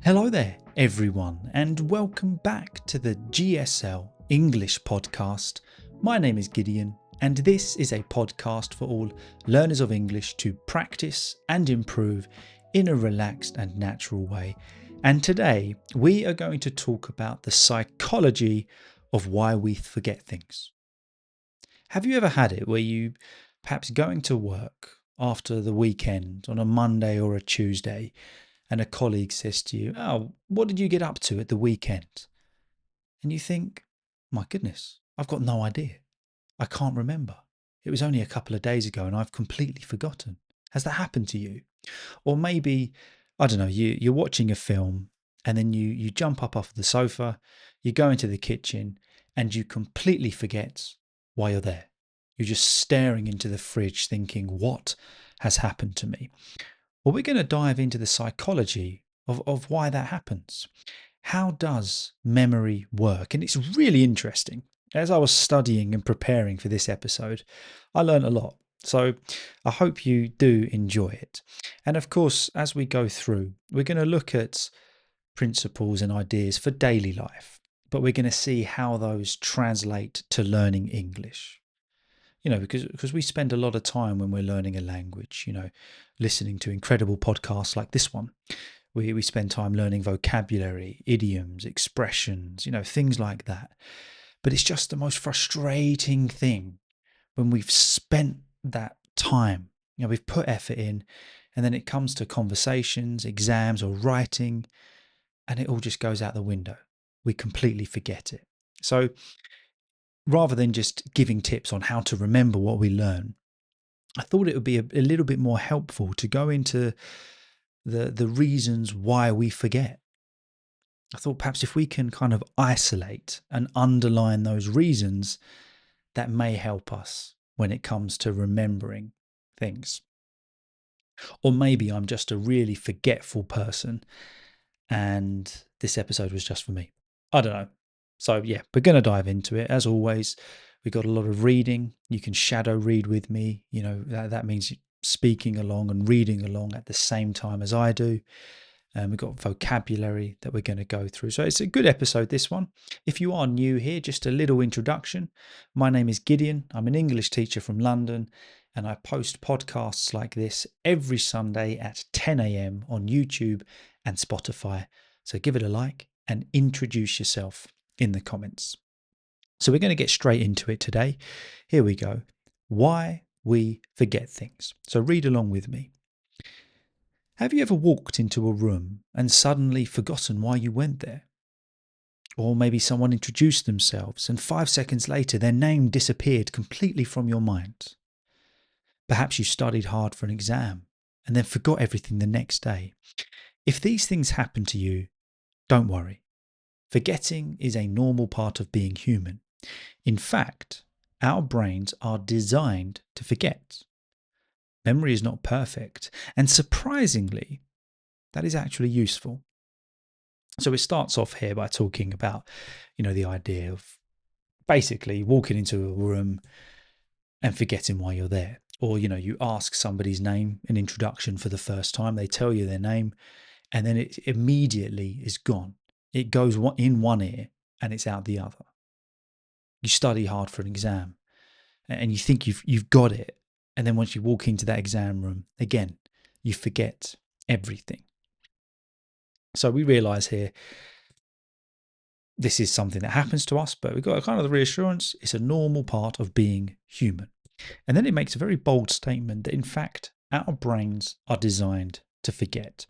Hello there, everyone, and welcome back to the GSL-English podcast. My name is Gideon, and this is a podcast for all learners of English to practice and improve in a relaxed and natural way. And today we are going to talk about the psychology of why we forget things. Have you ever had it where you perhaps going to work after the weekend on a Monday or a Tuesday, and a colleague says to you, "Oh, what did you get up to at the weekend?" And you think, "My goodness, I've got no idea. I can't remember. It was only a couple of days ago and I've completely forgotten." Has that happened to you? Or maybe, I don't know, you're watching a film and then you jump up off the sofa, you go into the kitchen and you completely forget why you're there. You're just staring into the fridge thinking, "What has happened to me?" Well, we're going to dive into the psychology of why that happens. How does memory work? And it's really interesting. As I was studying and preparing for this episode, I learned a lot. So I hope you do enjoy it. And of course, as we go through, we're going to look at principles and ideas for daily life, but we're going to see how those translate to learning English. Because we spend a lot of time when we're learning a language, listening to incredible podcasts like this one. We spend time learning vocabulary, idioms, expressions, things like that. But it's just the most frustrating thing when we've spent that time, we've put effort in, and then it comes to conversations, exams, or writing, and it all just goes out the window. We completely forget it. So rather than just giving tips on how to remember what we learn, I thought it would be a little bit more helpful to go into the reasons why we forget. I thought perhaps if we can kind of isolate and underline those reasons, that may help us when it comes to remembering things. Or maybe I'm just a really forgetful person and this episode was just for me. I don't know. So yeah, we're going to dive into it. As always, we got a lot of reading. You can shadow read with me. That means speaking along and reading along at the same time as I do. And we've got vocabulary that we're going to go through. So it's a good episode, this one. If you are new here, just a little introduction. My name is Gideon. I'm an English teacher from London, and I post podcasts like this every Sunday at 10 a.m. on YouTube and Spotify. So give it a like and introduce yourself in the comments. So we're going to get straight into it today. Here we go. Why we forget things. So read along with me. Have you ever walked into a room and suddenly forgotten why you went there? Or maybe someone introduced themselves and 5 seconds later their name disappeared completely from your mind. Perhaps you studied hard for an exam and then forgot everything the next day. If these things happen to you, don't worry. Forgetting is a normal part of being human. In fact, our brains are designed to forget. Memory is not perfect, and surprisingly, that is actually useful. So it starts off here by talking about, the idea of basically walking into a room and forgetting why you're there. Or, you ask somebody's name, an introduction for the first time, they tell you their name, and then it immediately is gone. It goes in one ear and it's out the other. You study hard for an exam and you think you've got it. And then once you walk into that exam room, again, you forget everything. So we realize here, this is something that happens to us, but we've got kind of the reassurance it's a normal part of being human. And then it makes a very bold statement that in fact, our brains are designed to forget.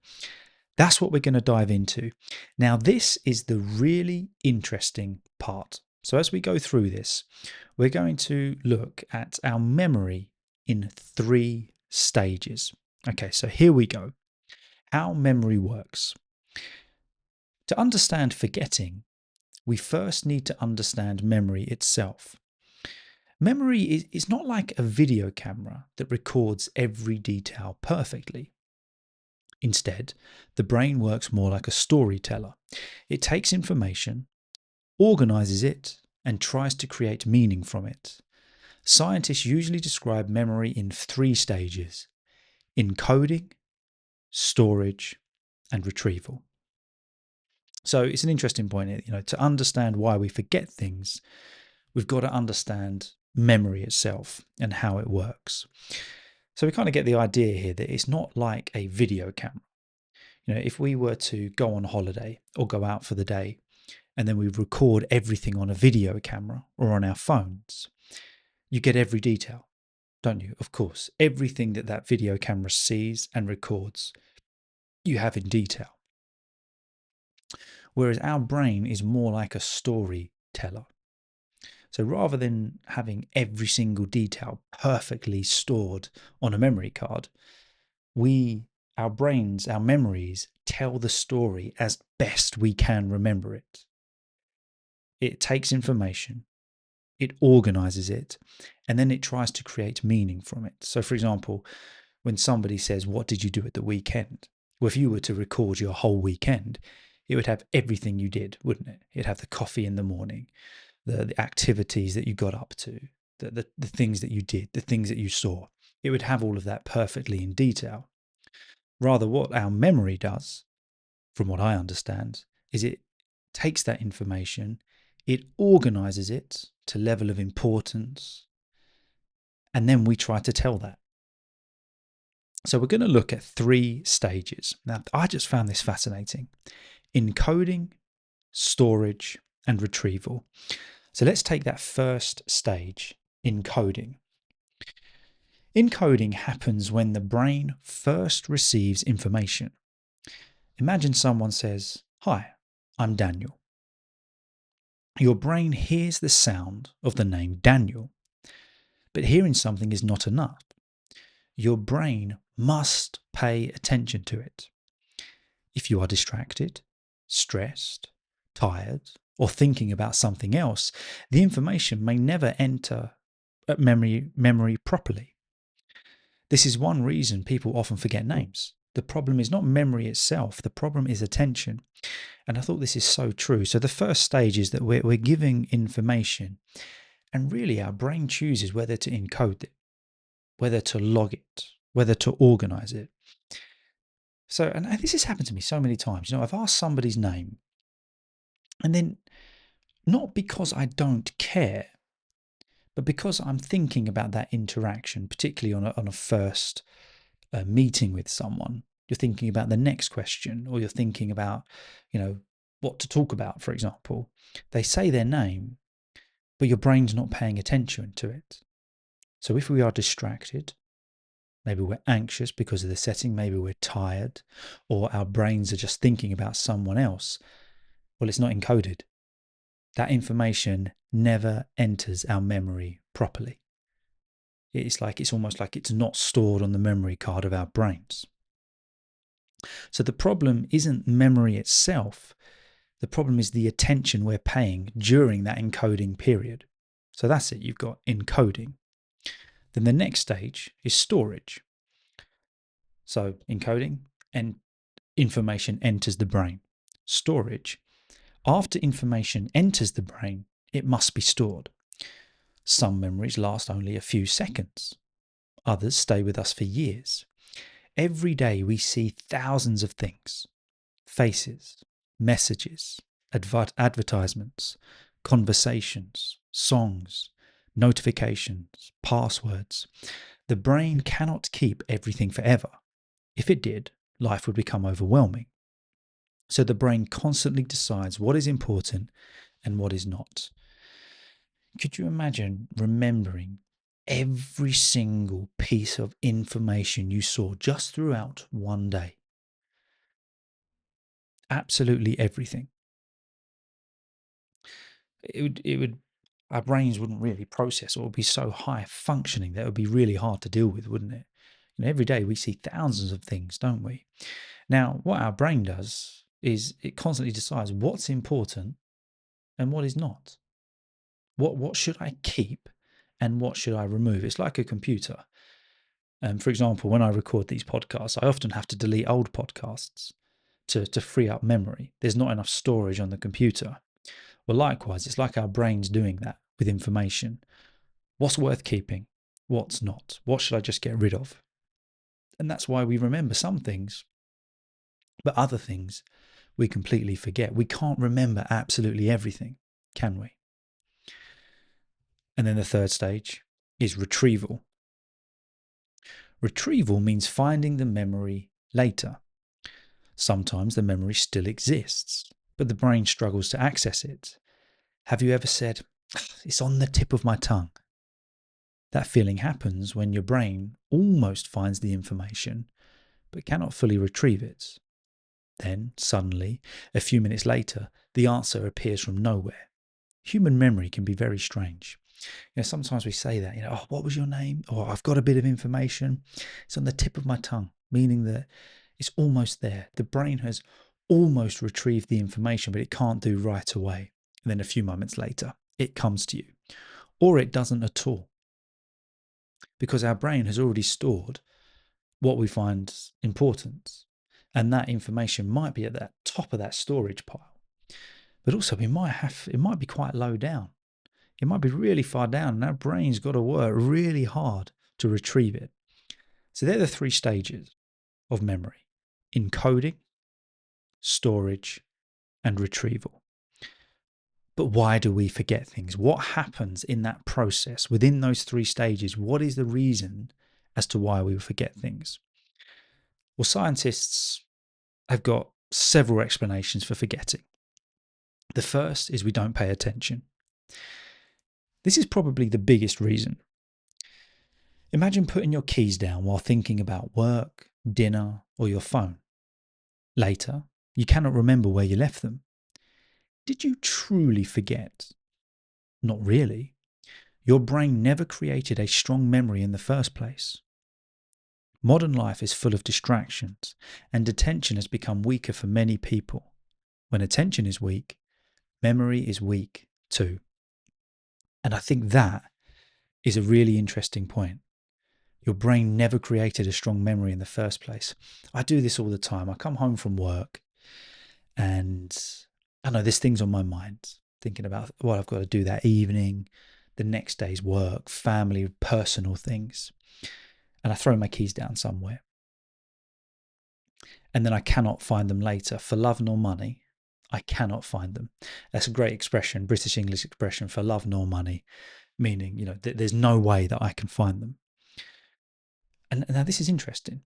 That's what we're going to dive into. Now, this is the really interesting part. So as we go through this, we're going to look at our memory in 3 stages. Okay, so here we go. How memory works. To understand forgetting, we first need to understand memory itself. Memory is not like a video camera that records every detail perfectly. Instead, the brain works more like a storyteller. It takes information, organizes it, and tries to create meaning from it. Scientists usually describe memory in 3 stages: encoding, storage, and retrieval. So it's an interesting point, to understand why we forget things, we've got to understand memory itself and how it works. So we kind of get the idea here that it's not like a video camera. If we were to go on holiday or go out for the day and then we record everything on a video camera or on our phones, you get every detail, don't you? Of course, everything that video camera sees and records, you have in detail. Whereas our brain is more like a storyteller. So rather than having every single detail perfectly stored on a memory card, our brains, our memories tell the story as best we can remember it. It takes information, it organizes it, and then it tries to create meaning from it. So for example, when somebody says, "What did you do at the weekend?" Well, if you were to record your whole weekend, it would have everything you did, wouldn't it? It'd have the coffee in the morning, the activities that you got up to, the things that you did, the things that you saw. It would have all of that perfectly in detail. Rather, what our memory does, from what I understand, is it takes that information, it organizes it to level of importance, and then we try to tell that. So we're going to look at 3 stages. Now, I just found this fascinating: encoding, storage, and retrieval. So let's take that first stage, encoding. Encoding happens when the brain first receives information. Imagine someone says, "Hi, I'm Daniel." Your brain hears the sound of the name Daniel, but hearing something is not enough. Your brain must pay attention to it. If you are distracted, stressed, tired, or thinking about something else, the information may never enter memory properly. This is one reason people often forget names. The problem is not memory itself, the problem is attention. And I thought this is so true. So the first stage is that we're giving information, and really our brain chooses whether to encode it, whether to log it, whether to organize it. So, and this has happened to me so many times. I've asked somebody's name, and then not because I don't care, but because I'm thinking about that interaction, particularly on a first meeting with someone. You're thinking about the next question, or you're thinking about, what to talk about, for example. They say their name, but your brain's not paying attention to it. So if we are distracted, maybe we're anxious because of the setting, maybe we're tired, or our brains are just thinking about someone else, well, it's not encoded. That information never enters our memory properly. It's almost like it's not stored on the memory card of our brains. So the problem isn't memory itself. The problem is the attention we're paying during that encoding period. So that's it. You've got encoding. Then the next stage is storage. So encoding and information enters the brain. Storage. After information enters the brain, it must be stored. Some memories last only a few seconds. Others stay with us for years. Every day we see thousands of things: faces, messages, advertisements, conversations, songs, notifications, passwords. The brain cannot keep everything forever. If it did, life would become overwhelming. So the brain constantly decides what is important and what is not. Could you imagine remembering every single piece of information you saw just throughout one day? Absolutely everything. Our brains wouldn't really process, or it would be so high functioning that it would be really hard to deal with, wouldn't it? Every day we see thousands of things, don't we? Now, what our brain does is it constantly decides what's important and what is not. What should I keep and what should I remove? It's like a computer. For example, when I record these podcasts, I often have to delete old podcasts to free up memory. There's not enough storage on the computer. Well, likewise, it's like our brains doing that with information. What's worth keeping? What's not? What should I just get rid of? And that's why we remember some things, but other things we completely forget. We can't remember absolutely everything, can we? And then the third stage is retrieval. Retrieval means finding the memory later. Sometimes the memory still exists, but the brain struggles to access it. Have you ever said, "It's on the tip of my tongue"? That feeling happens when your brain almost finds the information, but cannot fully retrieve it. Then, suddenly, a few minutes later, the answer appears from nowhere. Human memory can be very strange. Sometimes we say that, "Oh, what was your name?" Or "I've got a bit of information. It's on the tip of my tongue," meaning that it's almost there. The brain has almost retrieved the information, but it can't do right away. And then a few moments later, it comes to you. Or it doesn't at all, because our brain has already stored what we find important. And that information might be at the top of that storage pile. But also it might be quite low down. It might be really far down, and our brain's got to work really hard to retrieve it. So they're the three stages of memory: encoding, storage, and retrieval. But why do we forget things? What happens in that process within those three stages? What is the reason as to why we forget things? Well, scientists have got several explanations for forgetting. The first is we don't pay attention. This is probably the biggest reason. Imagine putting your keys down while thinking about work, dinner, or your phone. Later, you cannot remember where you left them. Did you truly forget? Not really. Your brain never created a strong memory in the first place. Modern life is full of distractions, and attention has become weaker for many people. When attention is weak, memory is weak too. And I think that is a really interesting point. Your brain never created a strong memory in the first place. I do this all the time. I come home from work and I know there's things on my mind, thinking about what I've got to do that evening, the next day's work, family, personal things. And I throw my keys down somewhere. And then I cannot find them later. For love nor money, I cannot find them. That's a great expression, British English expression, for love nor money, meaning, there's no way that I can find them. And now this is interesting.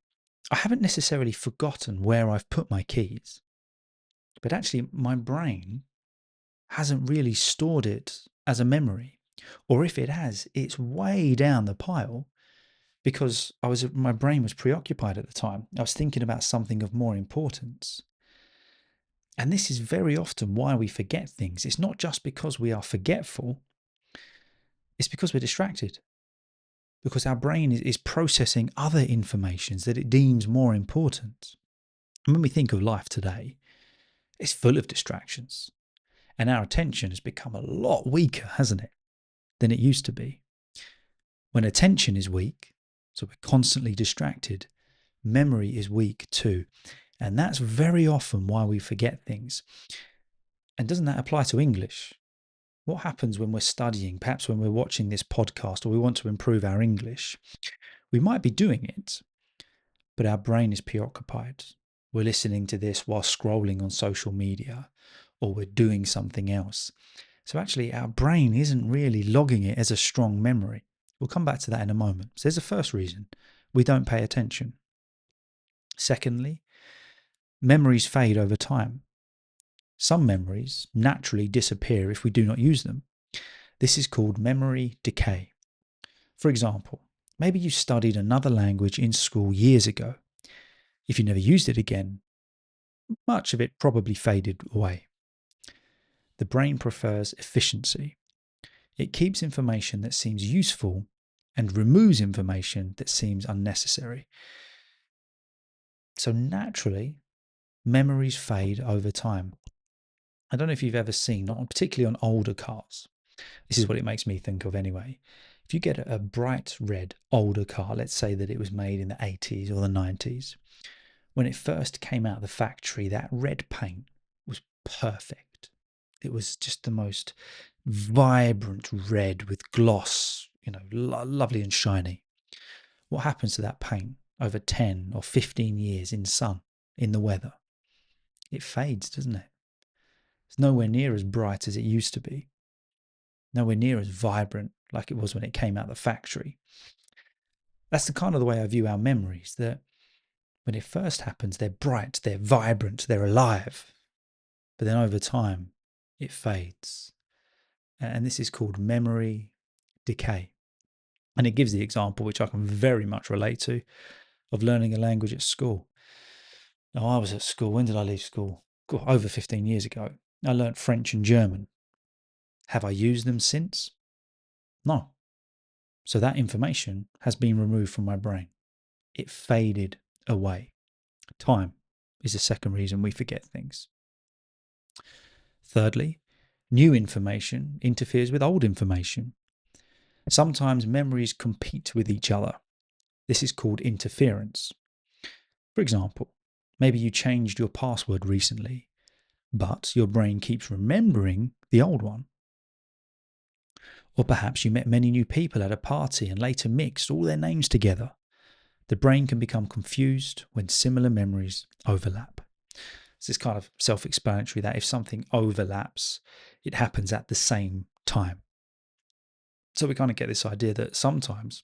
I haven't necessarily forgotten where I've put my keys, but actually my brain hasn't really stored it as a memory. Or if it has, it's way down the pile because my brain was preoccupied at the time. I was thinking about something of more importance. And this is very often why we forget things. It's not just because we are forgetful, it's because we're distracted. Because our brain is processing other informations that it deems more important. And when we think of life today, it's full of distractions. And our attention has become a lot weaker, hasn't it, than it used to be. When attention is weak, so we're constantly distracted, memory is weak too. And that's very often why we forget things. And doesn't that apply to English? What happens when we're studying, perhaps when we're watching this podcast or we want to improve our English? We might be doing it, but our brain is preoccupied. We're listening to this while scrolling on social media, or we're doing something else. So actually, our brain isn't really logging it as a strong memory. We'll come back to that in a moment. So there's the first reason: we don't pay attention. Secondly, memories fade over time. Some memories naturally disappear if we do not use them. This is called memory decay. For example, maybe you studied another language in school years ago. If you never used it again, much of it probably faded away. The brain prefers efficiency. It keeps information that seems useful and removes information that seems unnecessary. So naturally, memories fade over time. I don't know if you've ever seen, particularly on older cars, this is what it makes me think of anyway. If you get a bright red older car, let's say that it was made in the 80s or the 90s, when it first came out of the factory, that red paint was perfect. It was just the most vibrant red with gloss, lovely and shiny. What happens to that paint over 10 or 15 years in sun, in the weather? it fades, doesn't it? It's nowhere near as bright as it used to be, nowhere near as vibrant like it was when it came out of the factory. That's the kind of the way I view our memories, that when it first happens, they're bright, they're vibrant, they're alive. But then over time, it fades. And this is called memory decay. And it gives the example, which I can very much relate to, of learning a language at school. Now, I was at school. When did I leave school? Over 15 years ago. I learnt French and German. Have I used them since? No. So that information has been removed from my brain. It faded away. Time is the second reason we forget things. Thirdly, new information interferes with old information. Sometimes memories compete with each other. This is called interference. For example, maybe you changed your password recently, but your brain keeps remembering the old one. Or perhaps you met many new people at a party and later mixed all their names together. The brain can become confused when similar memories overlap. So it's kind of self-explanatory that if something overlaps, it happens at the same time. So we kind of get this idea that sometimes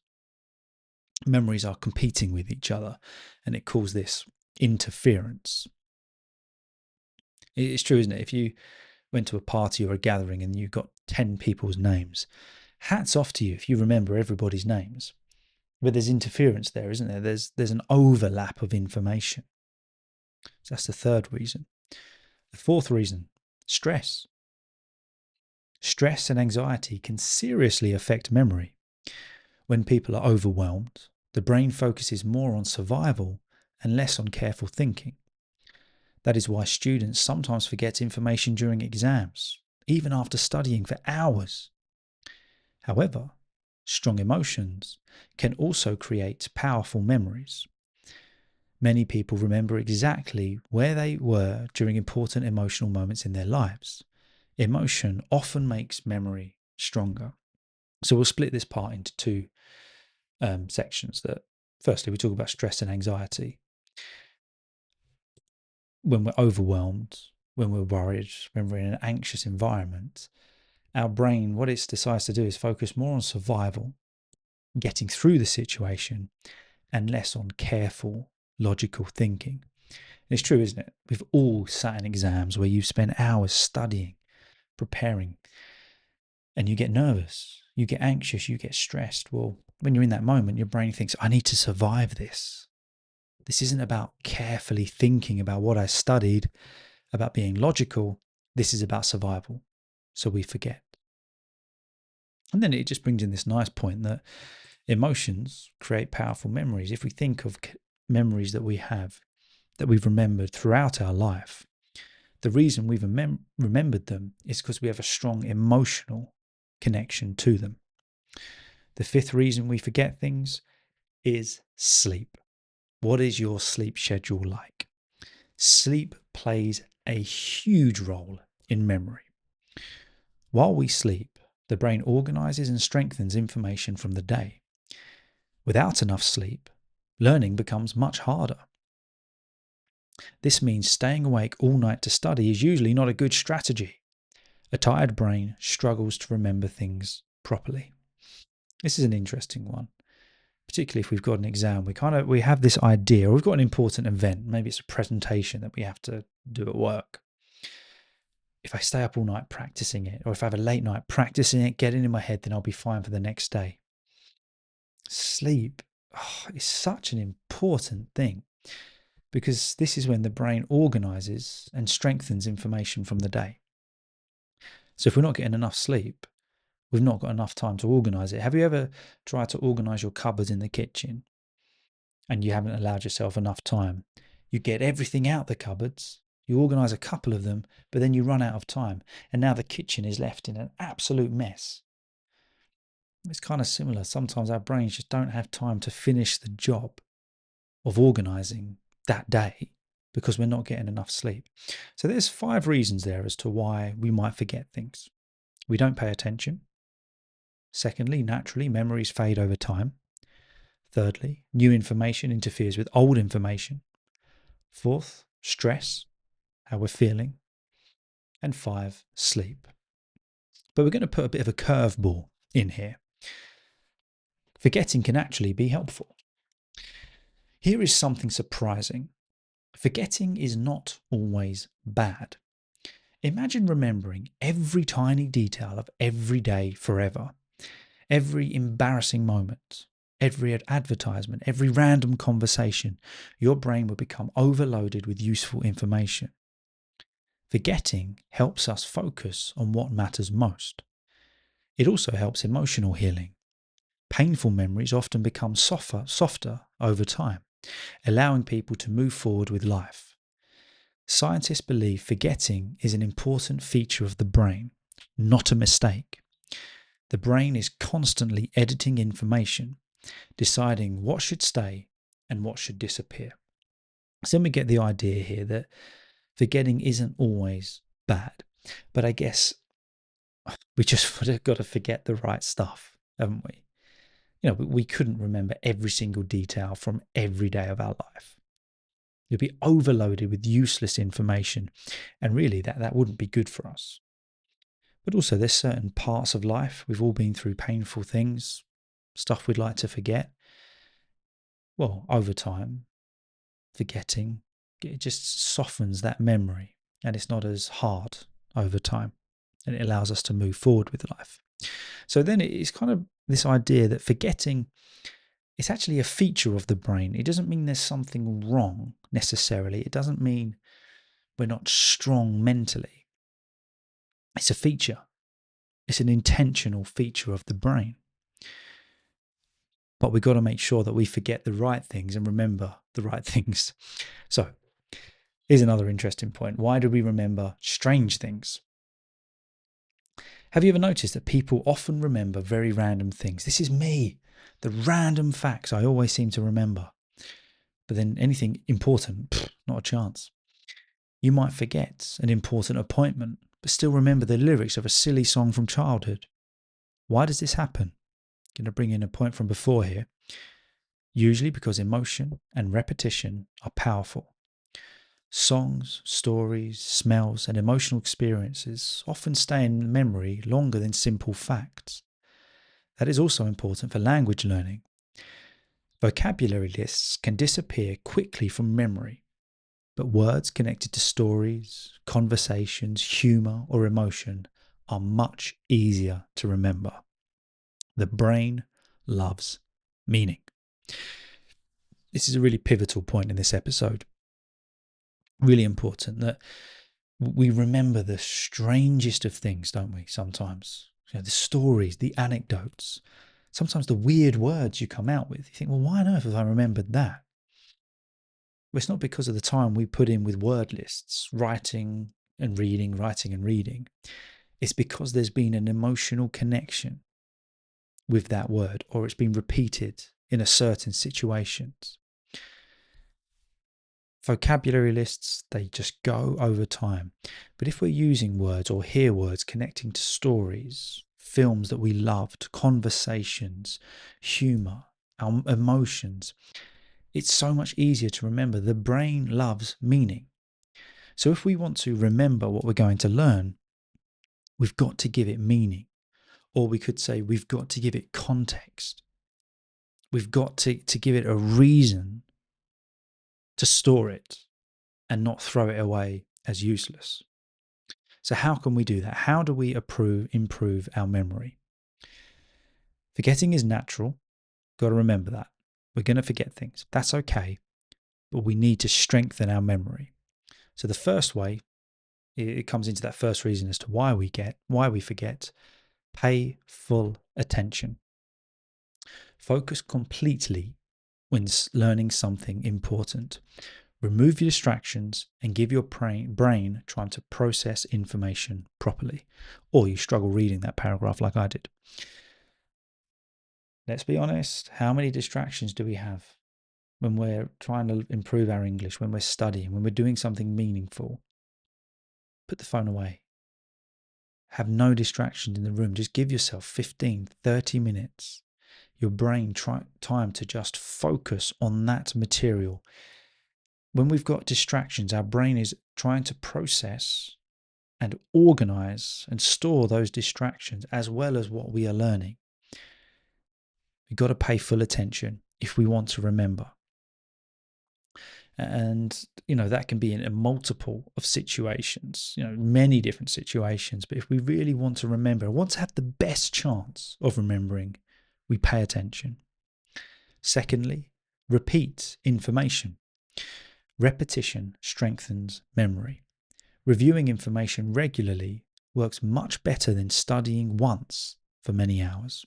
memories are competing with each other, and it calls this interference. It's true, isn't it? If you went to a party or a gathering and you got 10 people's names, hats off to you if you remember everybody's names. But there's interference there, isn't there? There's an overlap of information. So that's the third reason. The fourth reason, stress. Stress and anxiety can seriously affect memory. When people are overwhelmed, the brain focuses more on survival and less on careful thinking. That is why students sometimes forget information during exams, even after studying for hours. However, strong emotions can also create powerful memories. Many people remember exactly where they were during important emotional moments in their lives. Emotion often makes memory stronger. So we'll split this part into two sections. That firstly, we talk about stress and anxiety. When we're overwhelmed, when we're worried, when we're in an anxious environment, our brain, what it decides to do is focus more on survival, getting through the situation, and less on careful, logical thinking. It's true, isn't it? We've all sat in exams where you've spent hours studying, preparing, and you get nervous, you get anxious, you get stressed. Well, when you're in that moment, your brain thinks, I need to survive this. This isn't about carefully thinking about what I studied, about being logical. This is about survival. So we forget. And then it just brings in this nice point that emotions create powerful memories. If we think of memories that we have, that we've remembered throughout our life, the reason we've remembered them is because we have a strong emotional connection to them. The fifth reason we forget things is sleep. What is your sleep schedule like? Sleep plays a huge role in memory. While we sleep, the brain organizes and strengthens information from the day. Without enough sleep, learning becomes much harder. This means staying awake all night to study is usually not a good strategy. A tired brain struggles to remember things properly. This is an interesting one, particularly if we've got an exam. We have this idea, or we've got an important event. Maybe it's a presentation that we have to do at work. If I stay up all night practicing it, or if I have a late night practicing it, getting in my head, then I'll be fine for the next day. Sleep is such an important thing, because this is when the brain organizes and strengthens information from the day. So if we're not getting enough sleep, we've not got enough time to organize it. Have you ever tried to organize your cupboards in the kitchen and you haven't allowed yourself enough time? You get everything out the cupboards, you organize a couple of them, but then you run out of time. And now the kitchen is left in an absolute mess. It's kind of similar. Sometimes our brains just don't have time to finish the job of organizing that day because we're not getting enough sleep. So there's 5 reasons there as to why we might forget things. We don't pay attention. Secondly, naturally, memories fade over time. Thirdly, new information interferes with old information. Fourth, stress. how we're feeling, and 5, sleep. But we're going to put a bit of a curveball in here. Forgetting can actually be helpful. Here is something surprising. Forgetting is not always bad. Imagine remembering every tiny detail of every day forever, every embarrassing moment, every advertisement, every random conversation. Your brain will become overloaded with useful information. Forgetting helps us focus on what matters most. It also helps emotional healing. Painful memories often become softer over time, allowing people to move forward with life. Scientists believe forgetting is an important feature of the brain, not a mistake. The brain is constantly editing information, deciding what should stay and what should disappear. So then we get the idea here that forgetting isn't always bad, but I guess we just got to forget the right stuff, haven't we? We couldn't remember every single detail from every day of our life. You'd be overloaded with useless information, and really that wouldn't be good for us. But also, there's certain parts of life, we've all been through painful things, stuff we'd like to forget. Well, over time, forgetting, it just softens that memory, and it's not as hard over time, and it allows us to move forward with life. So then it's kind of this idea that forgetting, it's actually a feature of the brain. It doesn't mean there's something wrong necessarily. It doesn't mean we're not strong mentally. It's a feature. It's an intentional feature of the brain. But we've got to make sure that we forget the right things and remember the right things. So here's another interesting point. Why do we remember strange things? Have you ever noticed that people often remember very random things? This is me. The random facts I always seem to remember. But then anything important, not a chance. You might forget an important appointment, but still remember the lyrics of a silly song from childhood. Why does this happen? I'm going to bring in a point from before here. Usually because emotion and repetition are powerful. Songs, stories, smells, and emotional experiences often stay in memory longer than simple facts. That is also important for language learning. Vocabulary lists can disappear quickly from memory, but words connected to stories, conversations, humour, or emotion are much easier to remember. The brain loves meaning. This is a really pivotal point in this episode. Really important that we remember the strangest of things, don't we, sometimes? The stories, the anecdotes, sometimes the weird words you come out with. You think, well, why on earth have I remembered that? Well, it's not because of the time we put in with word lists, writing and reading. It's because there's been an emotional connection with that word, or it's been repeated in a certain situations. Vocabulary lists, they just go over time. But if we're using words or hear words connecting to stories, films that we loved, conversations, humour, our emotions, it's so much easier to remember. The brain loves meaning. So if we want to remember what we're going to learn, we've got to give it meaning. Or we could say we've got to give it context. We've got to give it a reason to store it and not throw it away as useless. So how can we do that? How do we improve our memory? Forgetting is natural. Got to remember that. We're going to forget things. That's okay. But we need to strengthen our memory. So the first way, it comes into that first reason as to why we forget. Pay full attention. Focus completely when learning something important. Remove your distractions and give your brain time to process information properly. Or you struggle reading that paragraph like I did. Let's be honest, how many distractions do we have when we're trying to improve our English, when we're studying, when we're doing something meaningful? Put the phone away. Have no distractions in the room. Just give yourself 15, 30 minutes. Your brain time to just focus on that material. When we've got distractions, our brain is trying to process and organize and store those distractions as well as what we are learning. We've got to pay full attention if we want to remember. And, that can be in a multiple of situations, many different situations. But if we really want to remember, want to have the best chance of remembering, we pay attention. Secondly, repeat information. Repetition strengthens memory. Reviewing information regularly works much better than studying once for many hours.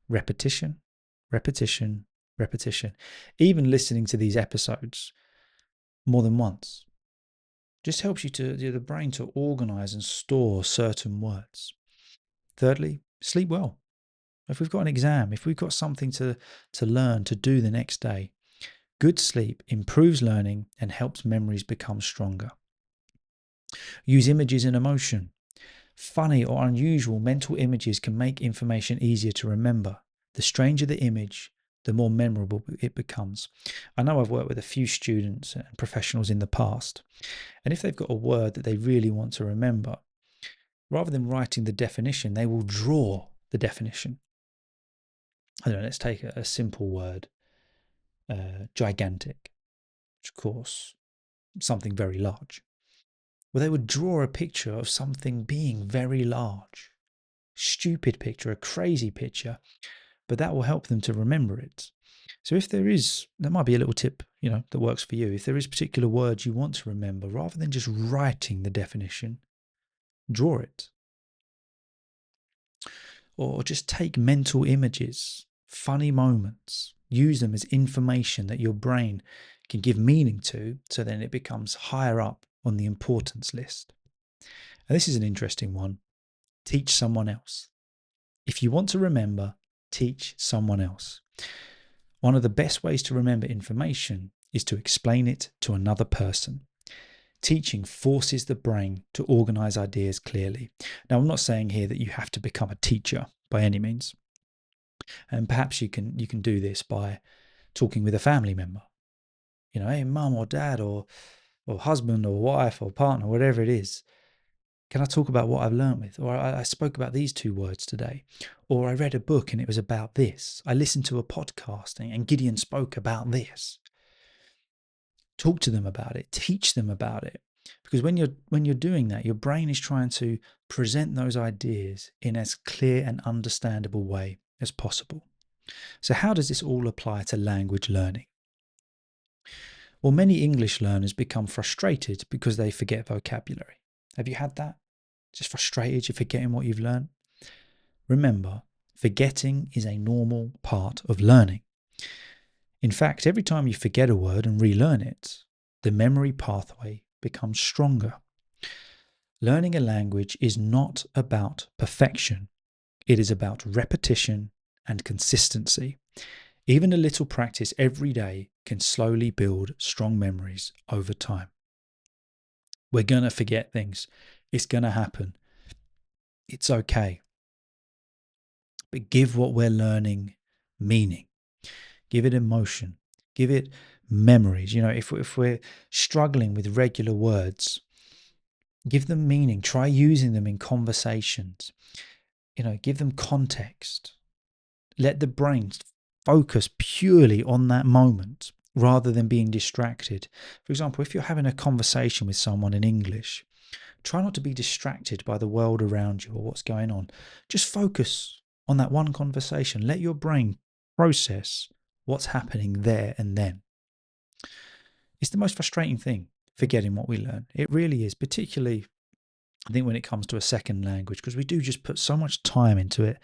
Repetition, repetition, repetition. Even listening to these episodes more than once just helps you the brain to organize and store certain words. Thirdly, sleep well. If we've got an exam, if we've got something to learn, to do the next day, good sleep improves learning and helps memories become stronger. Use images and emotion. Funny or unusual mental images can make information easier to remember. The stranger the image, the more memorable it becomes. I know I've worked with a few students and professionals in the past, and if they've got a word that they really want to remember, rather than writing the definition, they will draw the definition. I don't know, let's take a simple word, gigantic, which of course, something very large. Well, they would draw a picture of something being very large. Stupid picture, a crazy picture, but that will help them to remember it. So if that might be a little tip, that works for you. If there is particular words you want to remember, rather than just writing the definition, draw it. Or just take mental images, funny moments, use them as information that your brain can give meaning to, so then it becomes higher up on the importance list. And this is an interesting one. Teach someone else. If you want to remember, teach someone else. One of the best ways to remember information is to explain it to another person. Teaching forces the brain to organize ideas clearly. Now, I'm not saying here that you have to become a teacher by any means. And perhaps you can do this by talking with a family member. Hey, mum or dad or husband or wife or partner, whatever it is. Can I talk about what I've learned with? Or I spoke about these 2 words today. Or I read a book and it was about this. I listened to a podcast and Gideon spoke about this. Talk to them about it. Teach them about it. Because when you're doing that, your brain is trying to present those ideas in as clear and understandable way as possible. So how does this all apply to language learning? Well, many English learners become frustrated because they forget vocabulary. Have you had that? Just frustrated, you're forgetting what you've learned? Remember, forgetting is a normal part of learning. In fact, every time you forget a word and relearn it, the memory pathway becomes stronger. Learning a language is not about perfection. It is about repetition and consistency. Even a little practice every day can slowly build strong memories over time. We're going to forget things. It's going to happen. It's okay. But give what we're learning meaning. Give it emotion. Give it memories. If we're struggling with regular words, give them meaning. Try using them in conversations. Give them context. Let the brain focus purely on that moment rather than being distracted. For example, if you're having a conversation with someone in English, try not to be distracted by the world around you or what's going on. Just focus on that one conversation. Let your brain process what's happening there and then. It's the most frustrating thing, forgetting what we learn. It really is, particularly, I think, when it comes to a second language, because we do just put so much time into it.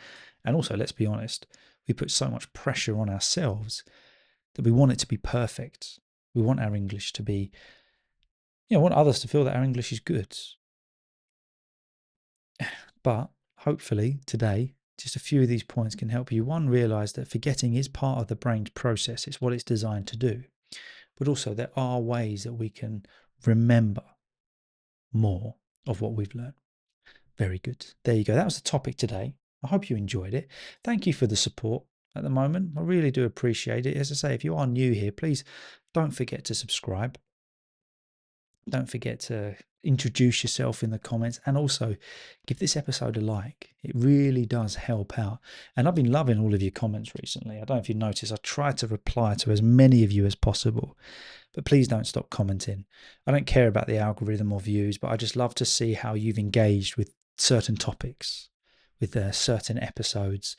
And also, let's be honest, we put so much pressure on ourselves that we want it to be perfect. We want our English to be, want others to feel that our English is good. But hopefully today, just a few of these points can help you. One, realize that forgetting is part of the brain's process. It's what it's designed to do. But also there are ways that we can remember more of what we've learned. Very good. There you go. That was the topic today. I hope you enjoyed it. Thank you for the support at the moment. I really do appreciate it. As I say, if you are new here, please don't forget to subscribe. Don't forget to introduce yourself in the comments, and also give this episode a like. It really does help out. And I've been loving all of your comments recently. I don't know if you noticed, I try to reply to as many of you as possible, but please don't stop commenting. I don't care about the algorithm or views, but I just love to see how you've engaged with certain topics, with certain episodes.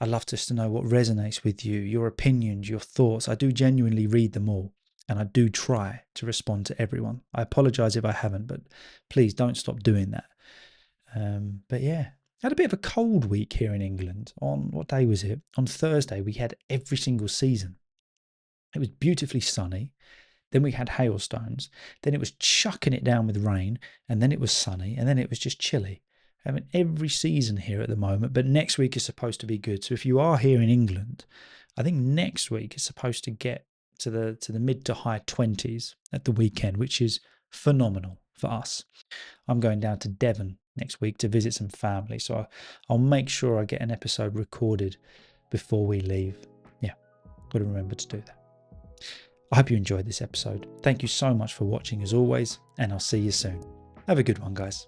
I love just to know what resonates with you, your opinions, your thoughts. I do genuinely read them all. And I do try to respond to everyone. I apologise if I haven't, but please don't stop doing that. But yeah, I had a bit of a cold week here in England. On what day was it? On Thursday, we had every single season. It was beautifully sunny. Then we had hailstones. Then it was chucking it down with rain. And then it was sunny. And then it was just chilly. I mean, every season here at the moment. But next week is supposed to be good. So if you are here in England, I think next week is supposed to get to the mid to high 20s at the weekend, which is phenomenal for us. I'm going down to Devon next week to visit some family, so I'll make sure I get an episode recorded before we leave. Yeah, got to remember to do that. I hope you enjoyed this episode. Thank you so much for watching as always, and I'll see you soon. Have a good one, guys.